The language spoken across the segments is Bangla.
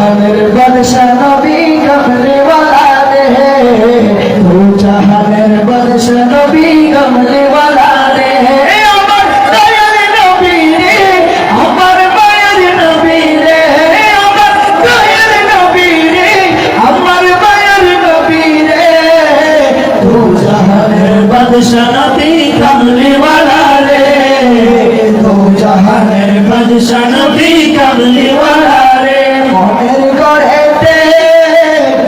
জাহানের বাদশা নবী কমলি ওয়ালা রে, দু জাহানের বাদশা নবী কমলি ওয়ালা রে। আমার দয়ার নবী রে, আমার মায়ের নবী রে, আমার দয়ার নবী রে, আমার মায়ের নবী রে, দু জাহানের বাদশা নবী কমলি ওয়ালা রে, দু জাহানের বাদশা নবী কমলি ওয়ালা রে। মনের ঘরেতে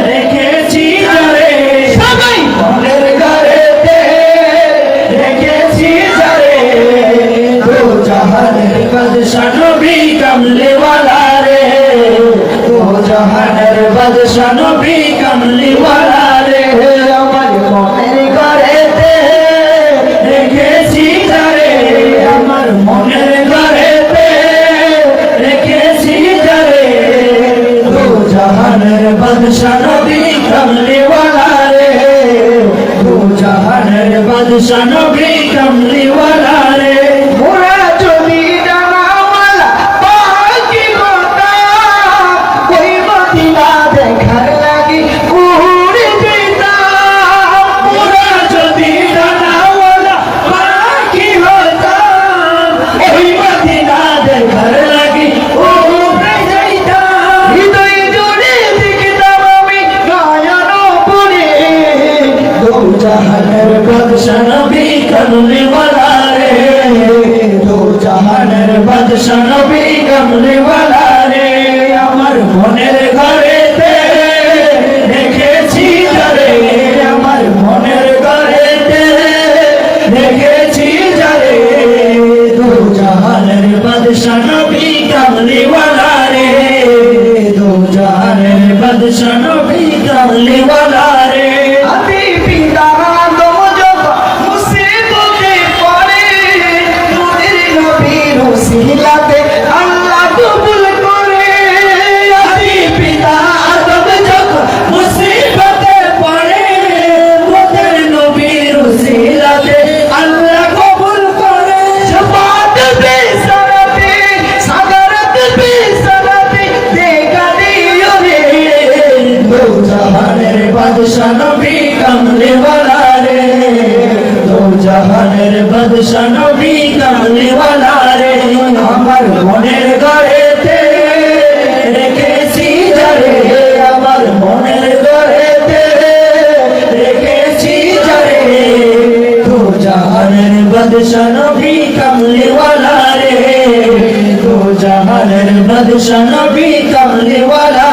রেখেছি যারে, সবাই মনের ঘরেতে রেখেছি যারে, দু জাহানের বাদশা নবী কমলি ওয়ালা রে, দু জাহানের বাদশা নবী কমলি ওয়ালা রে। আমার মনের ঘরেতে রেখেছি যারে, আমার মনের ঘরেতে রেখেছি যারে, দু জাহানের বাদশা নবী কমলি ওয়ালা রে, দু জাহানের বাদশা নবী কমলি ওয়ালা রে। মোরা যদি ডানাওয়ালা পাখি হতাম, ওই মদিনা দেখার লাগি উড়ে যেতাম। মোরা যদি ডানাওয়ালা পাখি হতাম, ওই মদিনা দেখার লাগি উড়ে যেতাম। হৃদয় জুড়ে দেখতাম আমি নয়ন পড়ে, দু জাহানের বাদশা নবী কমলি ওয়ালা রে, দু জাহানের বাদশা নবী কমলি ওয়ালা রে। আমার মনের ঘরেতে রেখেছি যারে, আমার মনের ঘরেতে রেখেছি যারে, দু জাহানের বাদশা নবী কমলি ওয়ালা রে, দু জাহানের বাদশা নবী কমলি ওয়ালা রে। আদি পিতা আদম যখন মুসিবতে পড়ে, নূরের নবীর ওসিলাতে আল্লাহ কবুল করে। আদি পিতা আদম যখন মুসিবতে পড়ে, নূরের নবীর ওসিলাতে আল্লাহ কবুল করে। শফাত বিসরাতে সাগরত বিসরাতে দেখা দিও রে, দু জাহানের বাদশা নবী কমলি ওয়ালা রে, দু জাহানের বাদশা নবী কমলি ওয়ালা রে। আমার মনের ঘরেতে রেখেছি যারে, আমার মনের ঘরেতে রেখেছি যারে, দু জাহানের বাদশা নবী কমলি ওয়ালা রে, দু জাহানের বাদশা নবী কমলি ওয়ালা